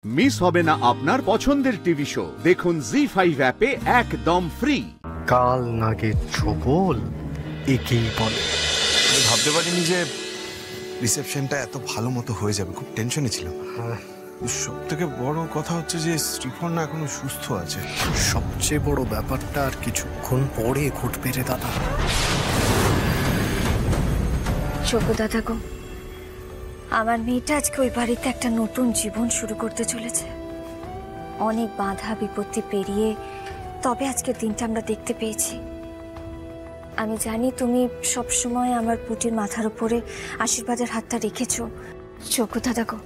Miss হবে না আপনার পছন্দের টিভি শো। দেখুন জি5 অ্যাপে একদম ফ্রি। কাল নাগে ছোবল একেই বলে। আমি ভাবতে পারিনি যে রিসেপশনটা এত ভালো মতো হয়ে যাবে, খুব টেনশনে ছিল। সব থেকে বড় কথা হচ্ছে যে শ্রীপর্ণা এখনো সুস্থ আছে। সবচেয়ে বড় ব্যাপারটা আর কিছুক্ষণ পরে ঘটবে রে দাদা। চোখো দাদা গো, আমার মেয়েটা আজকে ওই বাড়িতে একটা নতুন জীবন শুরু করতে চলেছে। অনেক বাধা বিপত্তি পেরিয়ে তবে আজকের দিনটা আমরা দেখতে পেয়েছি। আমি জানি তুমি সবসময় আমার পুটির মাথার উপরে আশীর্বাদের হাতটা রেখেছো। চোখো দাদা গো,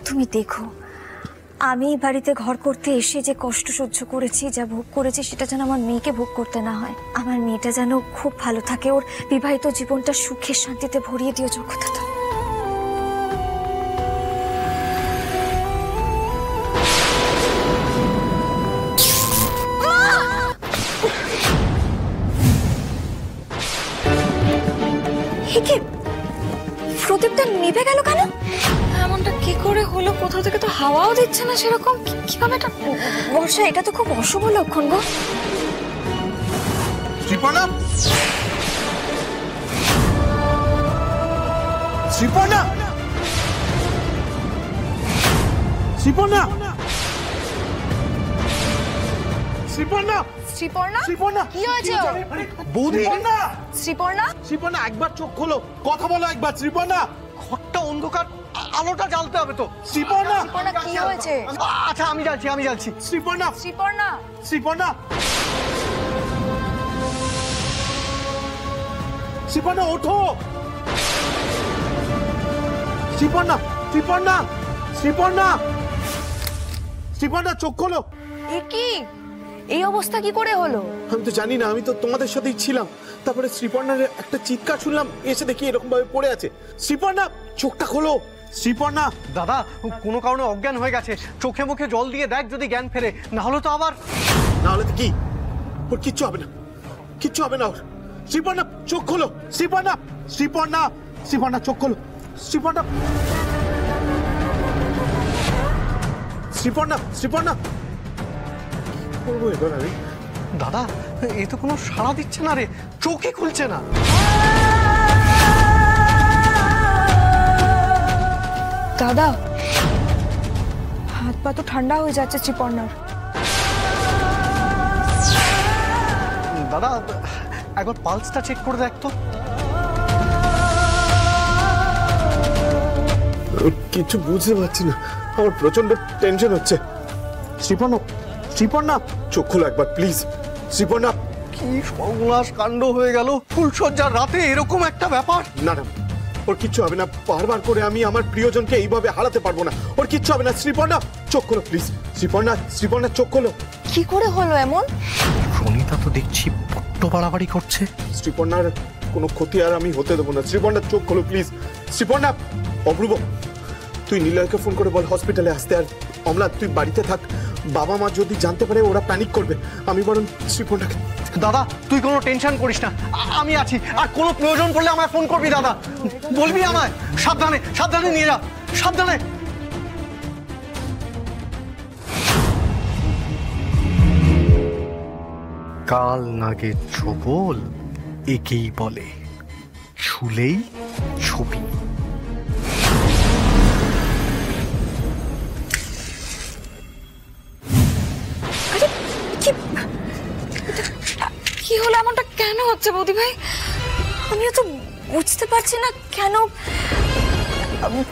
তুমি দেখো আমি এই বাড়িতে ঘর করতে এসে যে কষ্ট সহ্য করেছি, যা ভোগ করেছি, সেটা যেন আমার মেয়েকে ভোগ করতে না হয়। আমার মেয়েটা যেন খুব ভালো থাকে, ওর বিবাহিত জীবনটা সুখে শান্তিতে ভরিয়ে দিও চোখো দাদা। প্রদীপটা নিভে গেল কেন? এমনটা কি করে হলো? কোথাও থেকে তো হাওয়াও দিচ্ছে না সেরকম। কিভাবে এটা? বর্ষা, এটা তো খুব অশুভ লক্ষণ গো। শ্রীপর্ণা, শ্রীপর্ণা, শ্রীপর্ণা, শ্রীপর্ণা, শ্রীপর্ণা, শ্রীপর্ণা, কি হয়েছে? বৌদি, শ্রীপর্ণা, শ্রীপর্ণা একবার চোখ খোলো, কথা বলো একবার। শ্রীপর্ণা, ঘরটা অন্ধকার, আলোটা জ্বালতে হবে তো। শ্রীপর্ণা, শ্রীপর্ণা, কি হয়েছে? আচ্ছা আমি যাচ্ছি। শ্রীপর্ণা, শ্রীপর্ণা, শ্রীপর্ণা, শ্রীপর্ণা ওঠো। শ্রীপর্ণা, শ্রীপর্ণা, শ্রীপর্ণা, শ্রীপর্ণা চোখ খোলো। এ কি? এই অবস্থা কি করে হলো? আমি তো জানি না, আমি তো তোমাদের সাথেই ছিলাম। তারপরে শ্রীপর্ণার একটা চিৎকার শুনলাম, এসে দেখি এরকম ভাবে পড়ে আছে। শ্রীপর্ণা চোখটা খোলো। শ্রীপর্ণা, দাদা কোনো কারণে অজ্ঞান হয়ে গেছে, চোখে মুখে জল দিয়ে দেখ যদি জ্ঞান ফেরে, না হলে তো আবার। না হলে তো কি, ওর কিচ্ছু হবে না, কিচ্ছু হবে না ওর। শ্রীপর্ণা চোখ খোলো। শ্রীপর্ণা, শ্রীপর্ণা, শ্রীপর্ণা চোখ খোলো। শ্রীপর্ণা, শ্রীপর্ণা, শ্রীপর্ণা, কি করবো এবার আমি? দাদা এ তো কোনো সাড়া দিচ্ছে না রে, চোখই খুলছে না। দাদা হাত পা তো ঠান্ডা হয়ে যাচ্ছে শ্রীপর্ণার। দাদা একবার পালসটা চেক করে দেখ তো। কিছু বুঝতে পারছি না, আমার প্রচন্ড টেনশন হচ্ছে। শ্রীপর্ণা, শ্রীপর্ণা চোখ খোলো একবার প্লিজ। শ্রীপর্ণা, কি সর্বনাশ কাণ্ড হয়ে গেল, ফুলসজ্জার রাতে এরকম একটা ব্যাপার। না না, ওর কিচ্ছু হবে না। বারবার করে আমি আমার প্রিয়জনকে এইভাবে হারাতে পারবো না। ওর কিচ্ছু হবে না। শ্রীপর্ণা চোখ খোলো প্লিজ। শ্রীপর্ণা, শ্রীপর্ণা চোখ খোলো। কি করে হলো এমন? রনিতা তো দেখছি বড্ড বাড়াবাড়ি করছে। শ্রীপর্ণার কোনো ক্ষতি আর আমি হতে দেবো না। শ্রীপর্ণা চোখ খোলো প্লিজ। শ্রীপর্ণা, অপূর্ব তুই নিলয়কে ফোন করে বল হসপিটালে আসতে। আর অমলা তুই বাড়িতে থাক, বাবা মা যদি জানতে পারে ওরা প্যানিক করবে। আমি বরং শ্রীপর্ণাকে। দাদা তুই কোনো টেনশন করিস না, আমি আছি। আর কোনো প্রয়োজন পড়লে আমায় ফোন করবি দাদা, বলবি আমায়। সাবধানে সাবধানে নিয়ে যা, সাবধানে। কাল নাগে ছোবল একেই বলে, ছুলেই ছবি। কি হলো? এমনটা কেন হচ্ছে বৌদি ভাই? আমিও তো বুঝতে পারছি না কেন।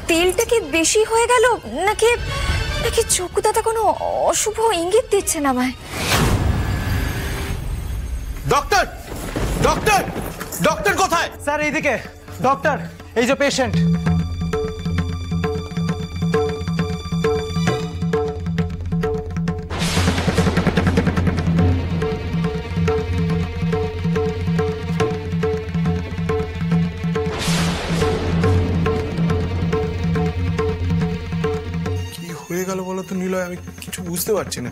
তেলটা কি বেশি হয়ে গেল নাকি নাকি চোখু দাদা কোনো অশুভ ইঙ্গিত দিচ্ছে না আমায়? ডক্টর, ডক্টর, ডক্টর কোথায়? স্যার এইদিকে। ডক্টর, এই যে পেশেন্ট। হয়ে গেল বলো তো নিলয়, আমি কিছু বুঝতে পারছি না।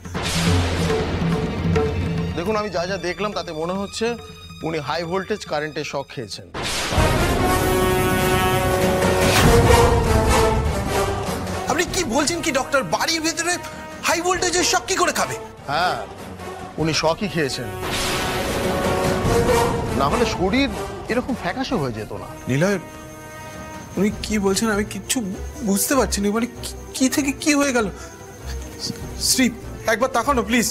দেখুন আমি যা যা দেখলাম তাতে মনে হচ্ছে উনি হাই ভোল্টেজ কারেন্টে শক খেয়েছেন। আপনি কি বলছেন কি ডক্টর? বাড়ির ভেতরে হাই ভোল্টেজের শক কি করে খাবে? হ্যাঁ, উনি শকই খেয়েছেন, না হলে শরীর এরকম ফ্যাকাশে হয়ে যেত না। নিলয়, উনি কি বলছেন আমি কিচ্ছু বুঝতে পারছি না। মানে কি থেকে কি হয়ে গেল? শ্রী, একবার তাকানো প্লিজ।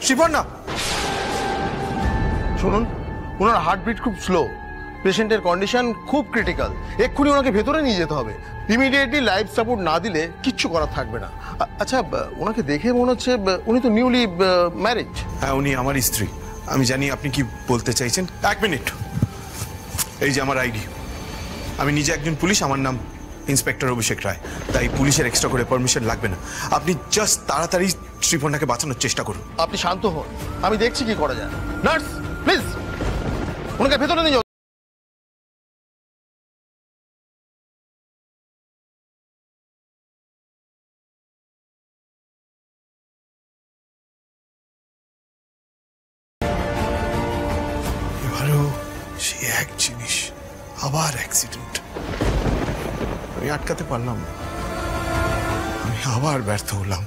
শ্রীপর্ণা, শুনুন, ওনার হার্টবিট খুব স্লো, পেশেন্টের কন্ডিশন খুব ক্রিটিক্যাল, এক্ষুনি ওনাকে ভেতরে নিয়ে যেতে হবে। ইমিডিয়েটলি লাইফ সাপোর্ট না দিলে কিচ্ছু করার থাকবে না। আচ্ছা, ওনাকে দেখে মনে হচ্ছে উনি তো নিউলি ম্যারেজ। হ্যাঁ, উনি আমার স্ত্রী। আমি জানি আপনি কি বলতে চাইছেন। এক মিনিট, এই যে আমার আইডি। আমি নিজে একজন পুলিশ, আমার নাম ইন্সপেক্টর অভিষেক রায়, তাই পুলিশের এক্সট্রা করে পারমিশন লাগবে না। আপনি জাস্ট তাড়াতাড়ি শ্রীপর্ণাকে বাঁচানোর চেষ্টা করুন। আপনি শান্ত হন, আমি দেখছি কি করা যায়। নার্স প্লিজ ওনাকে ভেতরে নিয়ে যাও। এবারও সে এক জিনিস, আবার অ্যাক্সিডেন্ট। আমি আটকাতে পারলাম না, আমি আবার ব্যর্থ হলাম।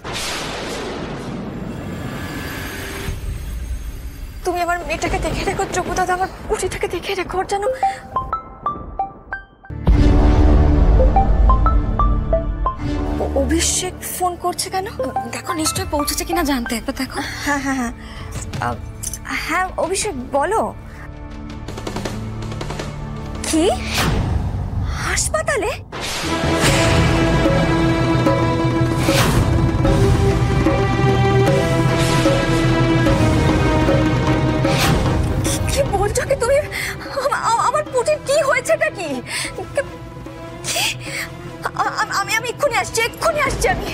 তুমি আমার মেয়েটাকে দেখে রেখো চকু দাদা, আমার কুটিটাকে দেখে রেখো। ওর যেন অভিষেক ফোন করছে কেন? দেখো নিশ্চয়ই পৌঁছেছে কিনা জানতে, একবার দেখো। হ্যাঁ হ্যাঁ হ্যাঁ হ্যাঁ, অভিষেক বলো। কি হাসপাতালে? কি বলছো কি তুমি? আমার পুটির কি হয়েছেটা কি? আমি এক্ষুনি আসছি, আমি।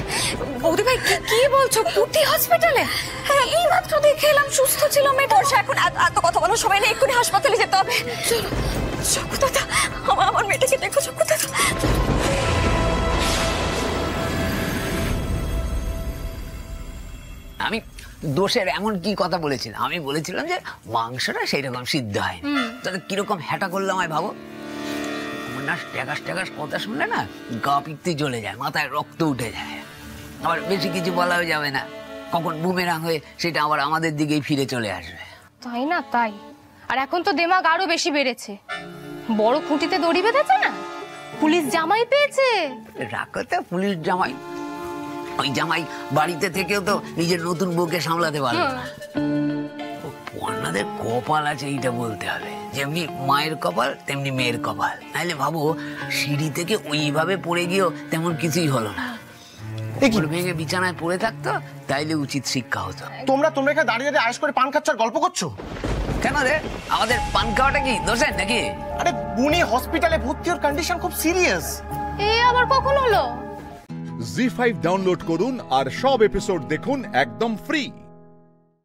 বৌদি ভাই কি বলছো? পুটি হসপিটালে? হ্যাঁ, এই মাত্র দেখে এলাম, সুস্থ ছিল মেয়েটা। এখন এত কথা বলার সময় নেই, এক্ষুনি হাসপাতালে যেতে হবে। চলো চকু দাদা, আমার মেয়েটাকে দেখো চকু দাদা। আমি দোষের এমন কি কথা বলেছিলাম? আমি বলেছিলাম যে মাংসটা সেই রকম সিদ্ধ হয়, তাহলে কিরকম হ্যাটা করলাম আমি ভাবো। আমার না ট্যাগাস কথা শুনলে না গা পিত্তি জ্বলে যায়, মাথায় রক্ত উঠে যায়। আবার বেশি কিছু বলাও যাবে না, কখন বুমেরাং হয়ে সেটা আবার আমাদের দিকেই ফিরে চলে আসবে। তাই না? তাই। আর এখন তো দেমাগ আরো বেশি বেড়েছে। বড় খুঁটিতে দড়ি বেঁধেছে না, পুলিশ জামাই পেয়েছে। রাখো তো পুলিশ জামাই, ওই জামাই বাড়িতে থেকেও তো নিজের নতুন বউকে সামলাতে পারবে না। পর্ণাদের কপাল আছে এইটা বলতে হবে, যেমনি মায়ের কপাল তেমনি মেয়ের কপাল। নাহলে ভাবো সিঁড়ি থেকে ওইভাবে পড়ে গিয়েও তেমন কিছুই হলো না, ভেঙে বিছানায় পড়ে থাকতো, তাইলে উচিত শিক্ষা হতো। তোমরা এখানে দাঁড়িয়ে আয়েশ করে পান খাচ্ছ আর গল্প করছো কেন রে? আমাদের পান খাওয়াটা কি দোষের নাকি? আরে বুনি হসপিটালে ভর্তি, ওর কন্ডিশন খুব সিরিয়াস। এ আবার কখন হলো? জি5 ডাউনলোড করুন আর সব এপিসোড দেখুন একদম ফ্রি।